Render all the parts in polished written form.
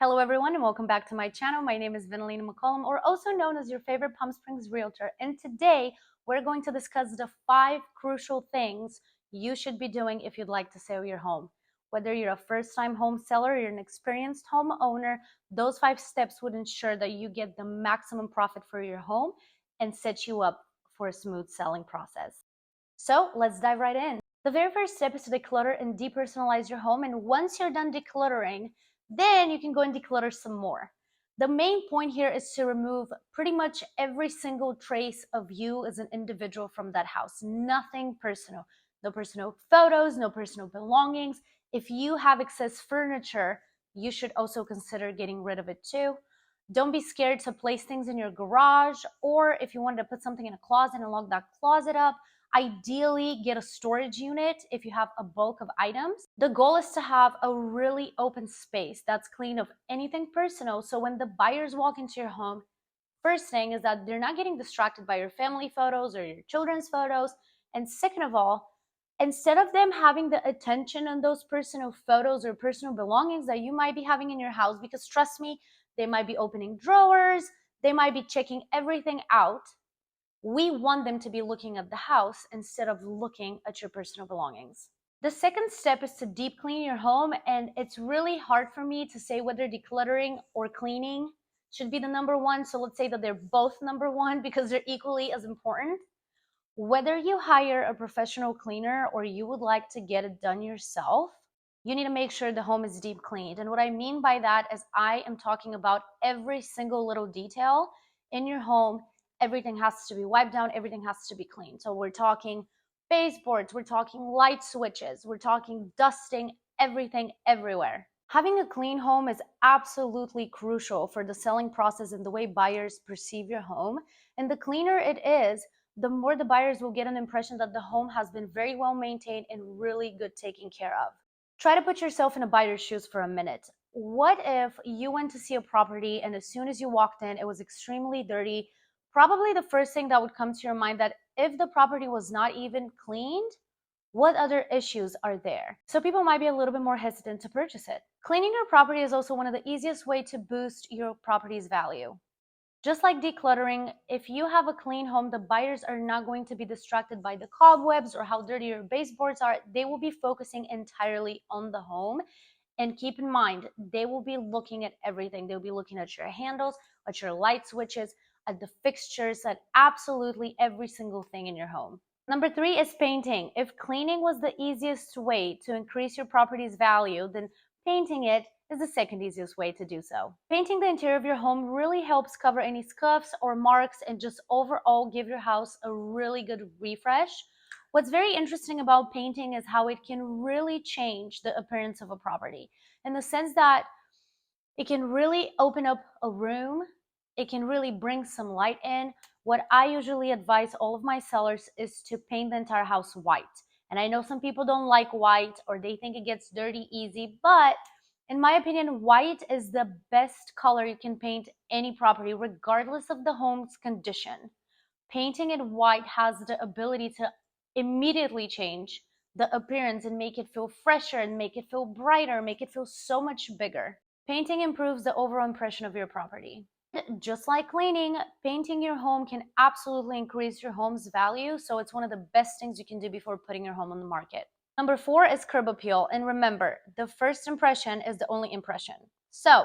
Hello everyone and welcome back to my channel. My name is Venelina McCollum, or also known as your favorite Palm Springs realtor. And today we're going to discuss the 5 crucial things you should be doing if you'd like to sell your home. Whether you're a first-time home seller or you're an experienced homeowner, those 5 steps would ensure that you get the maximum profit for your home and set you up for a smooth selling process. So let's dive right in. The very first step is to declutter and depersonalize your home. And once you're done decluttering, then you can go and declutter some more. The main point here is to remove pretty much every single trace of you as an individual from that house. Nothing personal. No personal photos, no personal belongings. If you have excess furniture, you should also consider getting rid of it too. Don't be scared to place things in your garage, or if you wanted to put something in a closet and lock that closet up, ideally get a storage unit if you have a bulk of items. The goal is to have a really open space that's clean of anything personal, so when the buyers walk into your home, first thing is that they're not getting distracted by your family photos or your children's photos. And second of all, instead of them having the attention on those personal photos or personal belongings that you might be having in your house, because trust me, they might be opening drawers, they might be checking everything out. We want them to be looking at the house instead of looking at your personal belongings. The second step is to deep clean your home, and it's really hard for me to say whether decluttering or cleaning should be the number one. So let's say that they're both number one because they're equally as important. Whether you hire a professional cleaner or you would like to get it done yourself, you need to make sure the home is deep cleaned. And what I mean by that is I am talking about every single little detail in your home. Everything has to be wiped down, everything has to be clean. So we're talking baseboards, we're talking light switches, we're talking dusting, everything everywhere. Having a clean home is absolutely crucial for the selling process and the way buyers perceive your home. And the cleaner it is, the more the buyers will get an impression that the home has been very well maintained and really good taken care of. Try to put yourself in a buyer's shoes for a minute. What if you went to see a property and as soon as you walked in, it was extremely dirty? Probably the first thing that would come to your mind that if the property was not even cleaned, what other issues are there? So people might be a little bit more hesitant to purchase it. Cleaning your property is also one of the easiest ways to boost your property's value. Just like decluttering, if you have a clean home, the buyers are not going to be distracted by the cobwebs or how dirty your baseboards are. They will be focusing entirely on the home. And keep in mind, they will be looking at everything. They'll be looking at your handles, at your light switches, at the fixtures, at absolutely every single thing in your home. Number 3 is painting. If cleaning was the easiest way to increase your property's value, then painting it is the second easiest way to do so. Painting the interior of your home really helps cover any scuffs or marks and just overall give your house a really good refresh. What's very interesting about painting is how it can really change the appearance of a property, in the sense that it can really open up a room. It can really bring some light in. What I usually advise all of my sellers is to paint the entire house white. And I know some people don't like white or they think it gets dirty easy, but in my opinion, white is the best color you can paint any property, regardless of the home's condition. Painting it white has the ability to immediately change the appearance and make it feel fresher and make it feel brighter, make it feel so much bigger. Painting improves the overall impression of your property. Just like cleaning, painting your home can absolutely increase your home's value, so it's one of the best things you can do before putting your home on the market. Number 4 is curb appeal, and remember, the first impression is the only impression. So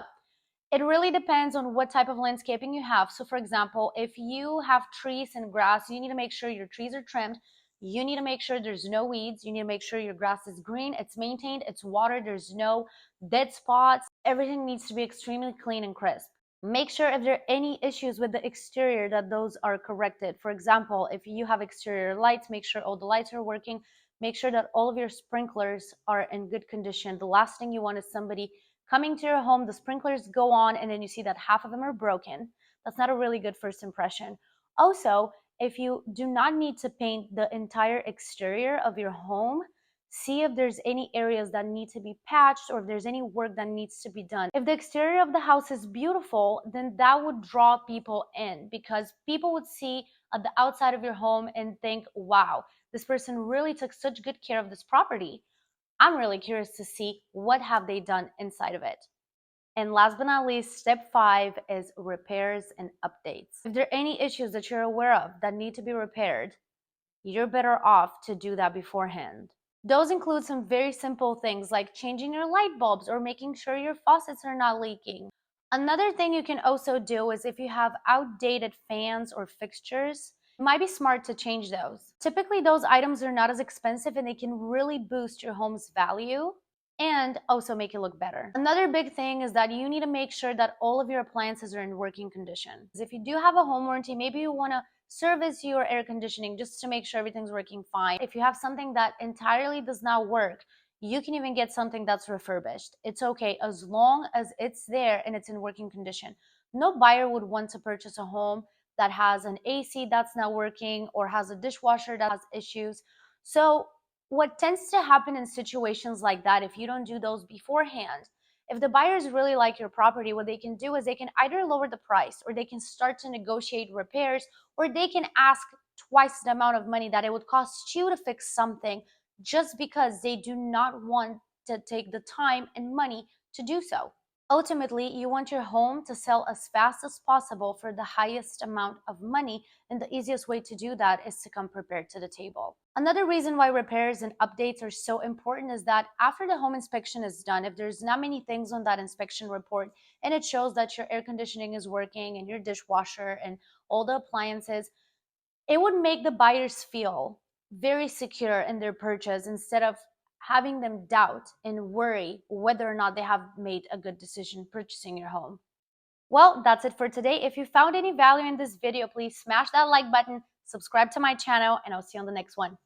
it really depends on what type of landscaping you have. So for example, if you have trees and grass, you need to make sure your trees are trimmed. You need to make sure there's no weeds. You need to make sure your grass is green, it's maintained, it's watered, there's no dead spots. Everything needs to be extremely clean and crisp. Make sure if there are any issues with the exterior that those are corrected. For example, if you have exterior lights, make sure all the lights are working. Make sure that all of your sprinklers are in good condition. The last thing you want is somebody coming to your home, the sprinklers go on, and then you see that half of them are broken. That's not a really good first impression. Also, if you do not need to paint the entire exterior of your home, see if there's any areas that need to be patched or if there's any work that needs to be done. If the exterior of the house is beautiful, then that would draw people in, because people would see at the outside of your home and think, wow, this person really took such good care of this property. I'm really curious to see what have they done inside of it. And last but not least, step 5 is repairs and updates. If there are any issues that you're aware of that need to be repaired, you're better off to do that beforehand. Those include some very simple things like changing your light bulbs or making sure your faucets are not leaking. Another thing you can also do is if you have outdated fans or fixtures, it might be smart to change those. Typically, those items are not as expensive and they can really boost your home's value and also make it look better. Another big thing is that you need to make sure that all of your appliances are in working condition. If you do have a home warranty, maybe you want to service your air conditioning just to make sure everything's working fine. If you have something that entirely does not work, you can even get something that's refurbished. It's okay as long as it's there and it's in working condition. No buyer would want to purchase a home that has an AC that's not working or has a dishwasher that has issues. So what tends to happen in situations like that, if you don't do those beforehand, if the buyers really like your property, what they can do is they can either lower the price or they can start to negotiate repairs, or they can ask twice the amount of money that it would cost you to fix something just because they do not want to take the time and money to do so. Ultimately, you want your home to sell as fast as possible for the highest amount of money, and the easiest way to do that is to come prepared to the table. Another reason why repairs and updates are so important is that after the home inspection is done, if there's not many things on that inspection report and it shows that your air conditioning is working and your dishwasher and all the appliances, it would make the buyers feel very secure in their purchase instead of having them doubt and worry whether or not they have made a good decision purchasing your home. Well, that's it for today. If you found any value in this video, please smash that like button, subscribe to my channel, and I'll see you on the next one.